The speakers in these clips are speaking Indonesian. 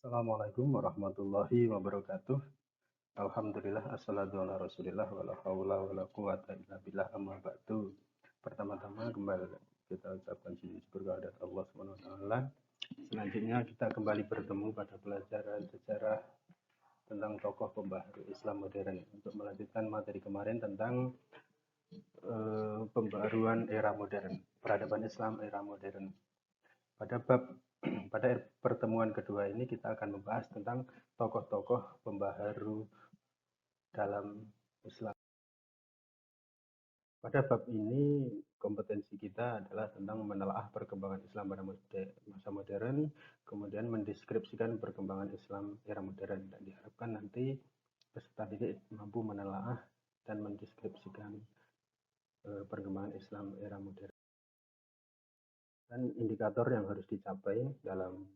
Assalamualaikum warahmatullahi wabarakatuh. Alhamdulillah, assalatu ala rasulillah, wala hawla wala quwata illa billah, amma ba'du. Pertama-tama kembali kita ucapkan syukur kehadirat Allah SWT. Selanjutnya kita kembali bertemu pada pelajaran sejarah tentang tokoh pembaharu Islam modern untuk melanjutkan materi kemarin tentang pembaharuan era modern, peradaban Islam era modern. Pada pertemuan kedua ini kita akan membahas tentang tokoh-tokoh pembaharu dalam Islam. Pada bab ini kompetensi kita adalah tentang menelaah perkembangan Islam pada masa modern, kemudian mendeskripsikan perkembangan Islam era modern, dan diharapkan nanti peserta didik mampu menelaah dan mendeskripsikan perkembangan Islam era modern. Dan indikator yang harus dicapai dalam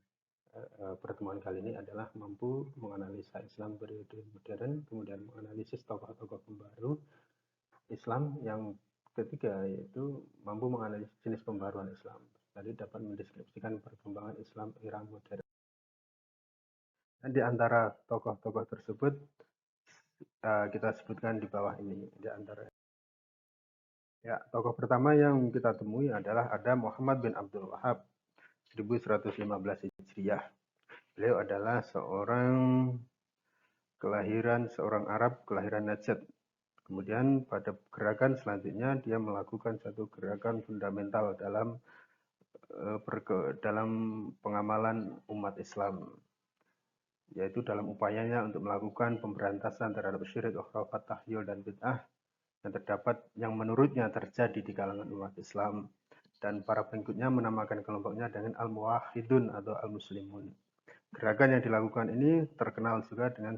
pertemuan kali ini adalah mampu menganalisa Islam periode modern, kemudian menganalisis tokoh-tokoh pembaru Islam. Yang ketiga yaitu mampu menganalisis jenis pembaruan Islam. Tadi dapat mendeskripsikan perkembangan Islam era modern. Dan di antara tokoh-tokoh tersebut kita sebutkan di bawah ini. Di antara tokoh pertama yang kita temui adalah ada Muhammad bin Abdul Wahab 1115 Hijriah. Beliau adalah seorang Arab, kelahiran Najd. Kemudian pada gerakan selanjutnya dia melakukan satu gerakan fundamental dalam pengamalan umat Islam, yaitu dalam upayanya untuk melakukan pemberantasan terhadap syirik, khurafat, tahyul, dan bid'ah yang menurutnya terjadi di kalangan umat Islam, dan para pengikutnya menamakan kelompoknya dengan Al-Muwahhidun atau Al-Muslimun. Gerakan yang dilakukan ini terkenal juga dengan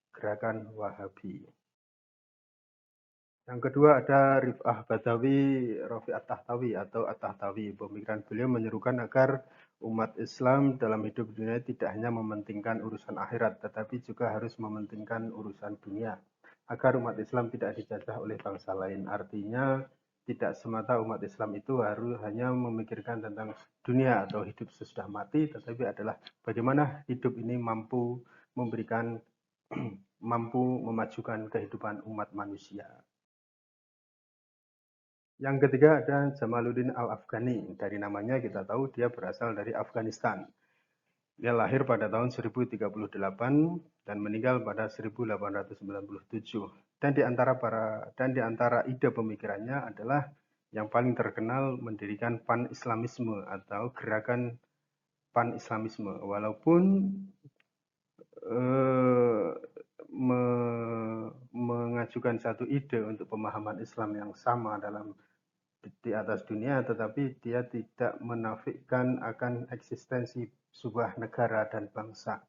gerakan Wahabi. Yang kedua ada Rif'ah Badawi Rafi At-Tahtawi atau At-Tahtawi. Pemikiran beliau menyerukan agar umat Islam dalam hidup dunia tidak hanya mementingkan urusan akhirat, tetapi juga harus mementingkan urusan dunia, agar umat Islam tidak dijajah oleh bangsa lain. Artinya tidak semata umat Islam itu harus hanya memikirkan tentang dunia atau hidup sesudah mati, tetapi adalah bagaimana hidup ini mampu memajukan kehidupan umat manusia. Yang ketiga ada Jamaluddin Al-Afghani. Dari namanya kita tahu dia berasal dari Afghanistan. Dia lahir pada tahun 1038 dan meninggal pada 1897. Dan di antara ide pemikirannya adalah yang paling terkenal mendirikan pan-Islamisme atau gerakan pan-Islamisme. Walaupun mengajukan satu ide untuk pemahaman Islam yang sama di atas dunia, tetapi dia tidak menafikan akan eksistensi sebuah negara dan bangsa.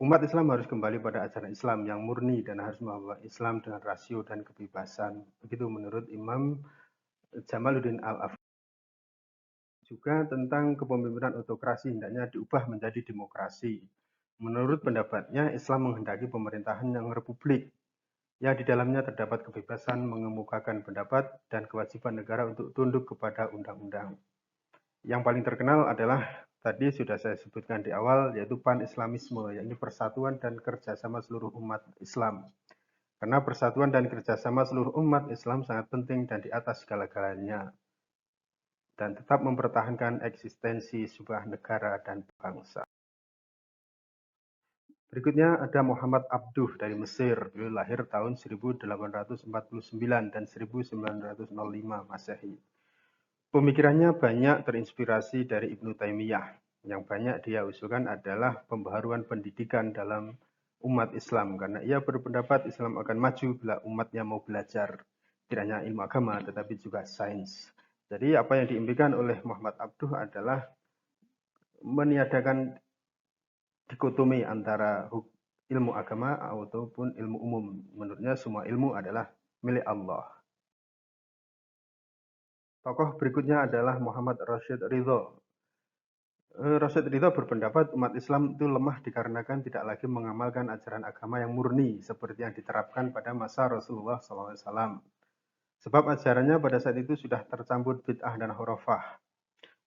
Umat Islam harus kembali pada ajaran Islam yang murni dan harus membawa Islam dengan rasio dan kebebasan. Begitu menurut Imam Jamaluddin Al-Afghani. Juga tentang kepemimpinan autokrasi hendaknya diubah menjadi demokrasi. Menurut pendapatnya, Islam menghendaki pemerintahan yang republik, yang di dalamnya terdapat kebebasan mengemukakan pendapat dan kewajiban negara untuk tunduk kepada undang-undang. Yang paling terkenal adalah tadi sudah saya sebutkan di awal, yaitu pan-Islamisme, yaitu persatuan dan kerjasama seluruh umat Islam. Karena persatuan dan kerjasama seluruh umat Islam sangat penting dan di atas segala-galanya, dan tetap mempertahankan eksistensi sebuah negara dan bangsa. Berikutnya ada Muhammad Abduh dari Mesir. Beliau lahir tahun 1849 dan 1905 Masehi. Pemikirannya banyak terinspirasi dari Ibnu Taimiyah. Yang banyak dia usulkan adalah pembaharuan pendidikan dalam umat Islam, karena ia berpendapat Islam akan maju bila umatnya mau belajar tidak hanya ilmu agama tetapi juga sains. Jadi apa yang diimpikan oleh Muhammad Abduh adalah meniadakan dikotomi antara ilmu agama ataupun ilmu umum. Menurutnya semua ilmu adalah milik Allah. Tokoh berikutnya adalah Muhammad Rashid Ridho. Rashid Ridho berpendapat umat Islam itu lemah dikarenakan tidak lagi mengamalkan ajaran agama yang murni seperti yang diterapkan pada masa Rasulullah SAW. Sebab ajarannya pada saat itu sudah tercampur bid'ah dan khurafah.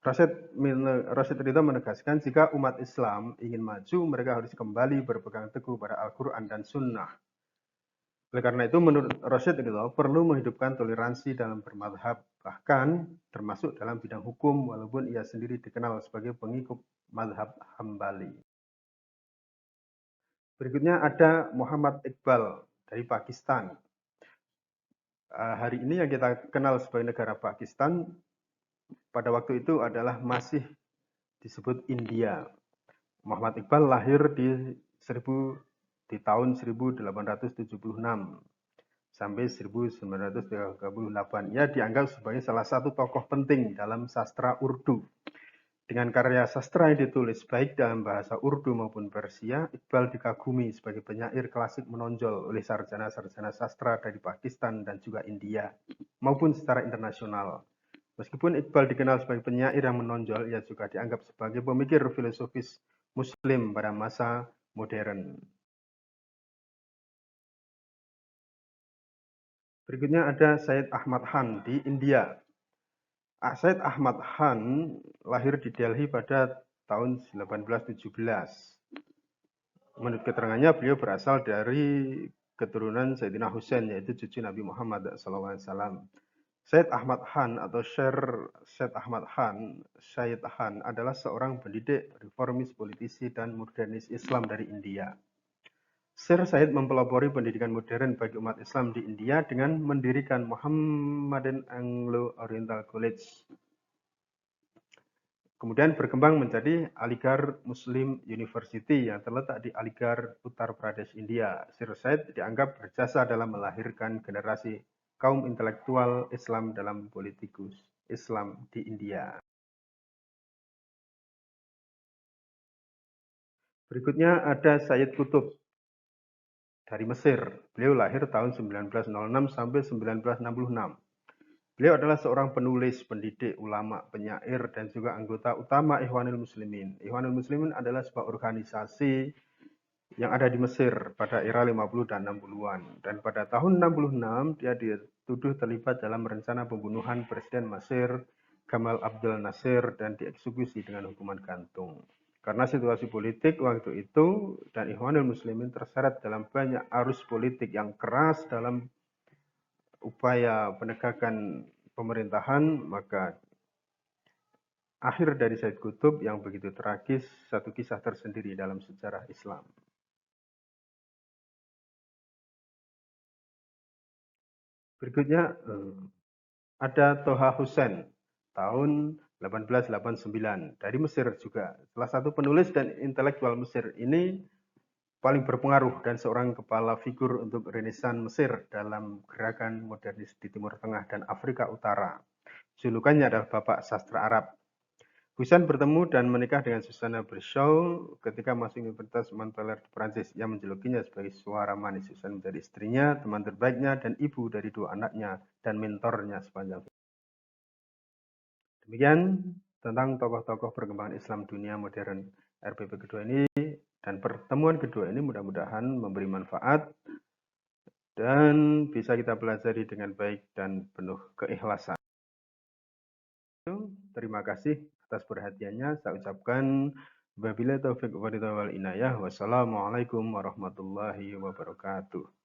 Rasyid Ridho menegaskan jika umat Islam ingin maju, mereka harus kembali berpegang teguh pada Al-Quran dan Sunnah. Oleh karena itu, menurut Rasyid Ridho, perlu menghidupkan toleransi dalam bermadhab, bahkan termasuk dalam bidang hukum, walaupun ia sendiri dikenal sebagai pengikut madhab Hambali. Berikutnya ada Muhammad Iqbal dari Pakistan. Hari ini yang kita kenal sebagai negara Pakistan, pada waktu itu adalah masih disebut India. Muhammad Iqbal lahir di tahun 1876 sampai 1938. Ia dianggap sebagai salah satu tokoh penting dalam sastra Urdu. Dengan karya sastra yang ditulis baik dalam bahasa Urdu maupun Persia, Iqbal dikagumi sebagai penyair klasik menonjol oleh sarjana-sarjana sastra dari Pakistan dan juga India, maupun secara internasional. Meskipun Iqbal dikenal sebagai penyair yang menonjol, ia juga dianggap sebagai pemikir filosofis Muslim pada masa modern. Berikutnya ada Syed Ahmad Khan di India. Syed Ahmad Khan lahir di Delhi pada tahun 1817. Menurut keterangannya, beliau berasal dari keturunan Sayyidina Husain, yaitu cucu Nabi Muhammad SAW. Syed Ahmad Khan atau Syed Ahmad Khan, Syed Khan adalah seorang pendidik, reformis, politisi, dan modernis Islam dari India. Sir Syed mempelopori pendidikan modern bagi umat Islam di India dengan mendirikan Muhammadan Anglo-Oriental College. Kemudian berkembang menjadi Aligarh Muslim University yang terletak di Aligarh, Uttar Pradesh, India. Sir Syed dianggap berjasa dalam melahirkan generasi kaum intelektual Islam dalam politikus Islam di India. Berikutnya ada Sayyid Qutb dari Mesir. Beliau lahir tahun 1906 sampai 1966. Beliau adalah seorang penulis, pendidik, ulama, penyair, dan juga anggota utama Ikhwanul Muslimin. Ikhwanul Muslimin adalah sebuah organisasi yang ada di Mesir pada era 50 dan 60-an. Dan pada tahun 66, dia dituduh terlibat dalam rencana pembunuhan Presiden Mesir Gamal Abdel Nasser dan dieksekusi dengan hukuman gantung. Karena situasi politik waktu itu dan Ikhwanul Muslimin terseret dalam banyak arus politik yang keras dalam upaya penegakan pemerintahan, maka akhir dari Sayyid Qutb yang begitu tragis, satu kisah tersendiri dalam sejarah Islam. Berikutnya ada Toha Hussein tahun 1889 dari Mesir juga. Salah satu penulis dan intelektual Mesir ini paling berpengaruh dan seorang kepala figur untuk Renaissance Mesir dalam gerakan modernis di Timur Tengah dan Afrika Utara. Julukannya adalah Bapak Sastra Arab. Hussein bertemu dan menikah dengan Susanna Berchau ketika masuk Universitas Montpellier di Prancis. Ia menjulukinya sebagai suara manis. Hussein menjadi istrinya, teman terbaiknya, dan ibu dari dua anaknya, dan mentornya sepanjang hidup. Demikian tentang tokoh-tokoh perkembangan Islam dunia modern RPP kedua ini, dan pertemuan kedua ini mudah-mudahan memberi manfaat dan bisa kita pelajari dengan baik dan penuh keikhlasan. Terima kasih atas perhatiannya. Saya ucapkan wabillahi taufiq wal inayah. Wassalamualaikum warahmatullahi wabarakatuh.